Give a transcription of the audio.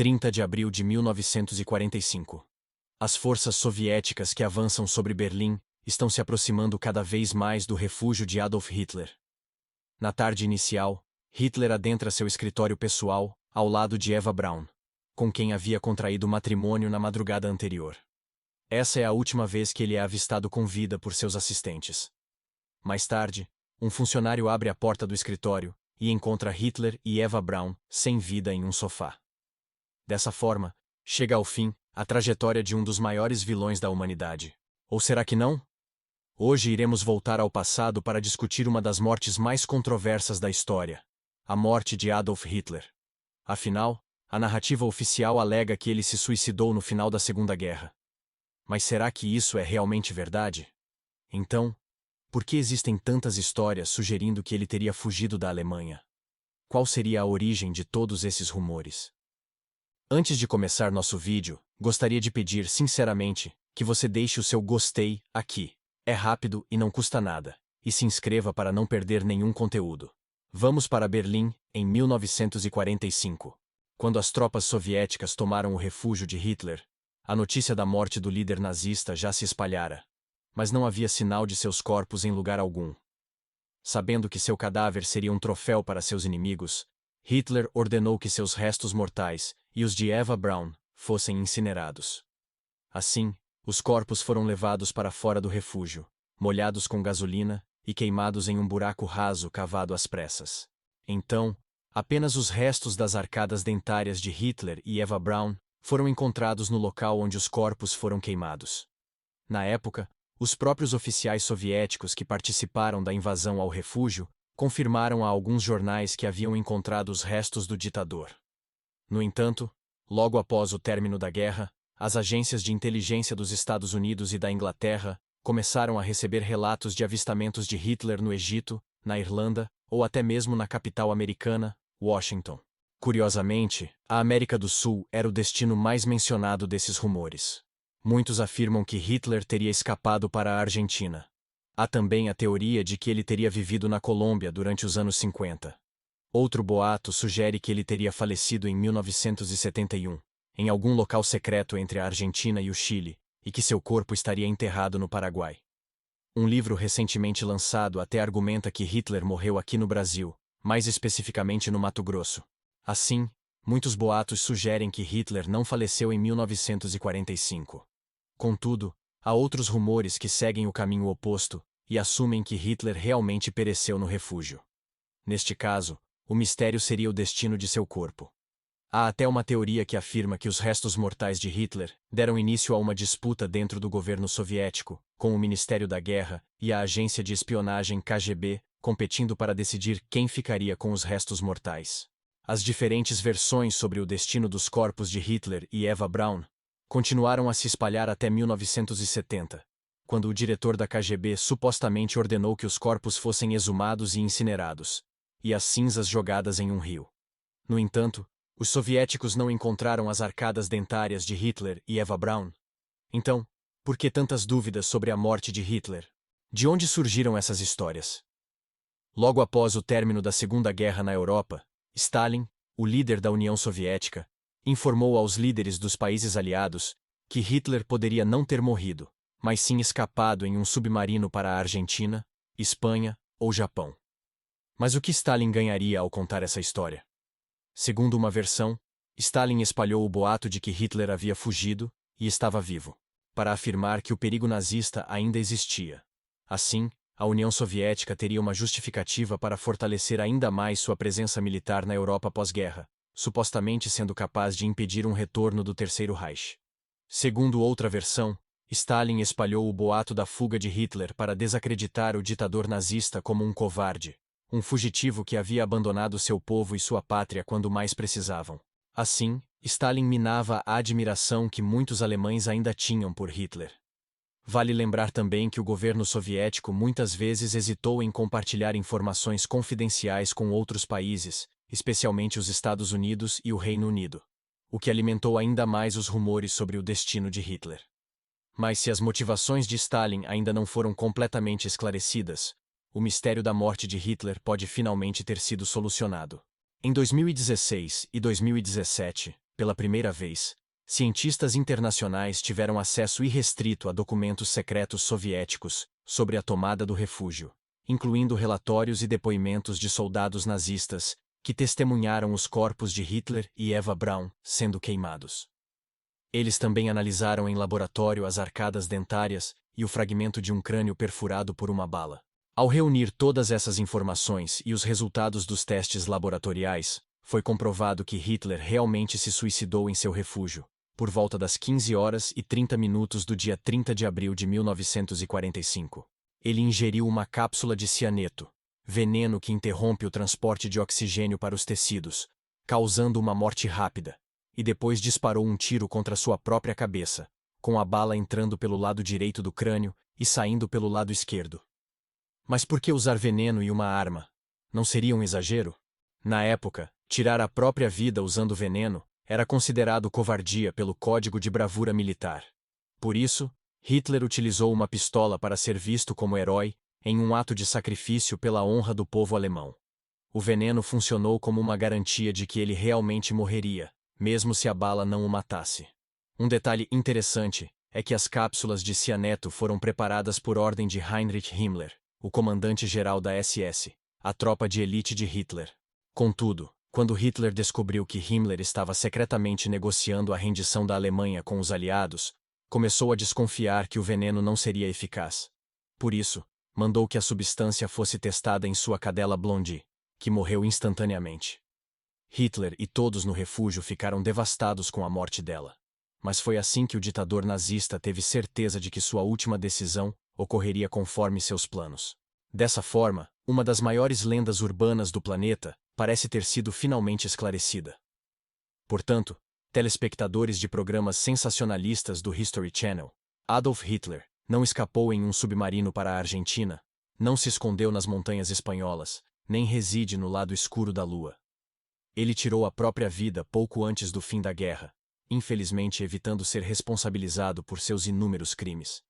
30 de abril de 1945. As forças soviéticas que avançam sobre Berlim estão se aproximando cada vez mais do refúgio de Adolf Hitler. Na tarde inicial, Hitler adentra seu escritório pessoal, ao lado de Eva Braun, com quem havia contraído matrimônio na madrugada anterior. Essa é a última vez que ele é avistado com vida por seus assistentes. Mais tarde, um funcionário abre a porta do escritório e encontra Hitler e Eva Braun sem vida em um sofá. Dessa forma, chega ao fim a trajetória de um dos maiores vilões da humanidade. Ou será que não? Hoje iremos voltar ao passado para discutir uma das mortes mais controversas da história: a morte de Adolf Hitler. Afinal, a narrativa oficial alega que ele se suicidou no final da Segunda Guerra. Mas será que isso é realmente verdade? Então, por que existem tantas histórias sugerindo que ele teria fugido da Alemanha? Qual seria a origem de todos esses rumores? Antes de começar nosso vídeo, gostaria de pedir sinceramente que você deixe o seu gostei aqui. É rápido e não custa nada. E se inscreva para não perder nenhum conteúdo. Vamos para Berlim, em 1945. Quando as tropas soviéticas tomaram o refúgio de Hitler, a notícia da morte do líder nazista já se espalhara. Mas não havia sinal de seus corpos em lugar algum. Sabendo que seu cadáver seria um troféu para seus inimigos, Hitler ordenou que seus restos mortais, e os de Eva Braun, fossem incinerados. Assim, os corpos foram levados para fora do refúgio, molhados com gasolina e queimados em um buraco raso cavado às pressas. Então, apenas os restos das arcadas dentárias de Hitler e Eva Braun foram encontrados no local onde os corpos foram queimados. Na época, os próprios oficiais soviéticos que participaram da invasão ao refúgio confirmaram a alguns jornais que haviam encontrado os restos do ditador. No entanto, logo após o término da guerra, as agências de inteligência dos Estados Unidos e da Inglaterra começaram a receber relatos de avistamentos de Hitler no Egito, na Irlanda ou até mesmo na capital americana, Washington. Curiosamente, a América do Sul era o destino mais mencionado desses rumores. Muitos afirmam que Hitler teria escapado para a Argentina. Há também a teoria de que ele teria vivido na Colômbia durante os anos 50. Outro boato sugere que ele teria falecido em 1971, em algum local secreto entre a Argentina e o Chile, e que seu corpo estaria enterrado no Paraguai. Um livro recentemente lançado até argumenta que Hitler morreu aqui no Brasil, mais especificamente no Mato Grosso. Assim, muitos boatos sugerem que Hitler não faleceu em 1945. Contudo, há outros rumores que seguem o caminho oposto e assumem que Hitler realmente pereceu no refúgio. Neste caso, o mistério seria o destino de seu corpo. Há até uma teoria que afirma que os restos mortais de Hitler deram início a uma disputa dentro do governo soviético, com o Ministério da Guerra e a agência de espionagem KGB competindo para decidir quem ficaria com os restos mortais. As diferentes versões sobre o destino dos corpos de Hitler e Eva Braun continuaram a se espalhar até 1970, quando o diretor da KGB supostamente ordenou que os corpos fossem exumados e incinerados, e as cinzas jogadas em um rio. No entanto, os soviéticos não encontraram as arcadas dentárias de Hitler e Eva Braun. Então, por que tantas dúvidas sobre a morte de Hitler? De onde surgiram essas histórias? Logo após o término da Segunda Guerra na Europa, Stalin, o líder da União Soviética, informou aos líderes dos países aliados que Hitler poderia não ter morrido, mas sim escapado em um submarino para a Argentina, Espanha ou Japão. Mas o que Stalin ganharia ao contar essa história? Segundo uma versão, Stalin espalhou o boato de que Hitler havia fugido e estava vivo, para afirmar que o perigo nazista ainda existia. Assim, a União Soviética teria uma justificativa para fortalecer ainda mais sua presença militar na Europa pós-guerra, supostamente sendo capaz de impedir um retorno do Terceiro Reich. Segundo outra versão, Stalin espalhou o boato da fuga de Hitler para desacreditar o ditador nazista como um covarde, um fugitivo que havia abandonado seu povo e sua pátria quando mais precisavam. Assim, Stalin minava a admiração que muitos alemães ainda tinham por Hitler. Vale lembrar também que o governo soviético muitas vezes hesitou em compartilhar informações confidenciais com outros países, especialmente os Estados Unidos e o Reino Unido, o que alimentou ainda mais os rumores sobre o destino de Hitler. Mas se as motivações de Stalin ainda não foram completamente esclarecidas, o mistério da morte de Hitler pode finalmente ter sido solucionado. Em 2016 e 2017, pela primeira vez, cientistas internacionais tiveram acesso irrestrito a documentos secretos soviéticos sobre a tomada do refúgio, incluindo relatórios e depoimentos de soldados nazistas que testemunharam os corpos de Hitler e Eva Braun sendo queimados. Eles também analisaram em laboratório as arcadas dentárias e o fragmento de um crânio perfurado por uma bala. Ao reunir todas essas informações e os resultados dos testes laboratoriais, foi comprovado que Hitler realmente se suicidou em seu refúgio, por volta das 15h30 do dia 30 de abril de 1945. Ele ingeriu uma cápsula de cianeto, veneno que interrompe o transporte de oxigênio para os tecidos, causando uma morte rápida, e depois disparou um tiro contra sua própria cabeça, com a bala entrando pelo lado direito do crânio e saindo pelo lado esquerdo. Mas por que usar veneno e uma arma? Não seria um exagero? Na época, tirar a própria vida usando veneno era considerado covardia pelo Código de Bravura Militar. Por isso, Hitler utilizou uma pistola para ser visto como herói em um ato de sacrifício pela honra do povo alemão. O veneno funcionou como uma garantia de que ele realmente morreria, mesmo se a bala não o matasse. Um detalhe interessante é que as cápsulas de cianeto foram preparadas por ordem de Heinrich Himmler, o comandante-geral da SS, a tropa de elite de Hitler. Contudo, quando Hitler descobriu que Himmler estava secretamente negociando a rendição da Alemanha com os aliados, começou a desconfiar que o veneno não seria eficaz. Por isso, mandou que a substância fosse testada em sua cadela Blondie, que morreu instantaneamente. Hitler e todos no refúgio ficaram devastados com a morte dela. Mas foi assim que o ditador nazista teve certeza de que sua última decisão ocorreria conforme seus planos. Dessa forma, uma das maiores lendas urbanas do planeta parece ter sido finalmente esclarecida. Portanto, telespectadores de programas sensacionalistas do History Channel, Adolf Hitler não escapou em um submarino para a Argentina, não se escondeu nas montanhas espanholas, nem reside no lado escuro da Lua. Ele tirou a própria vida pouco antes do fim da guerra, infelizmente evitando ser responsabilizado por seus inúmeros crimes.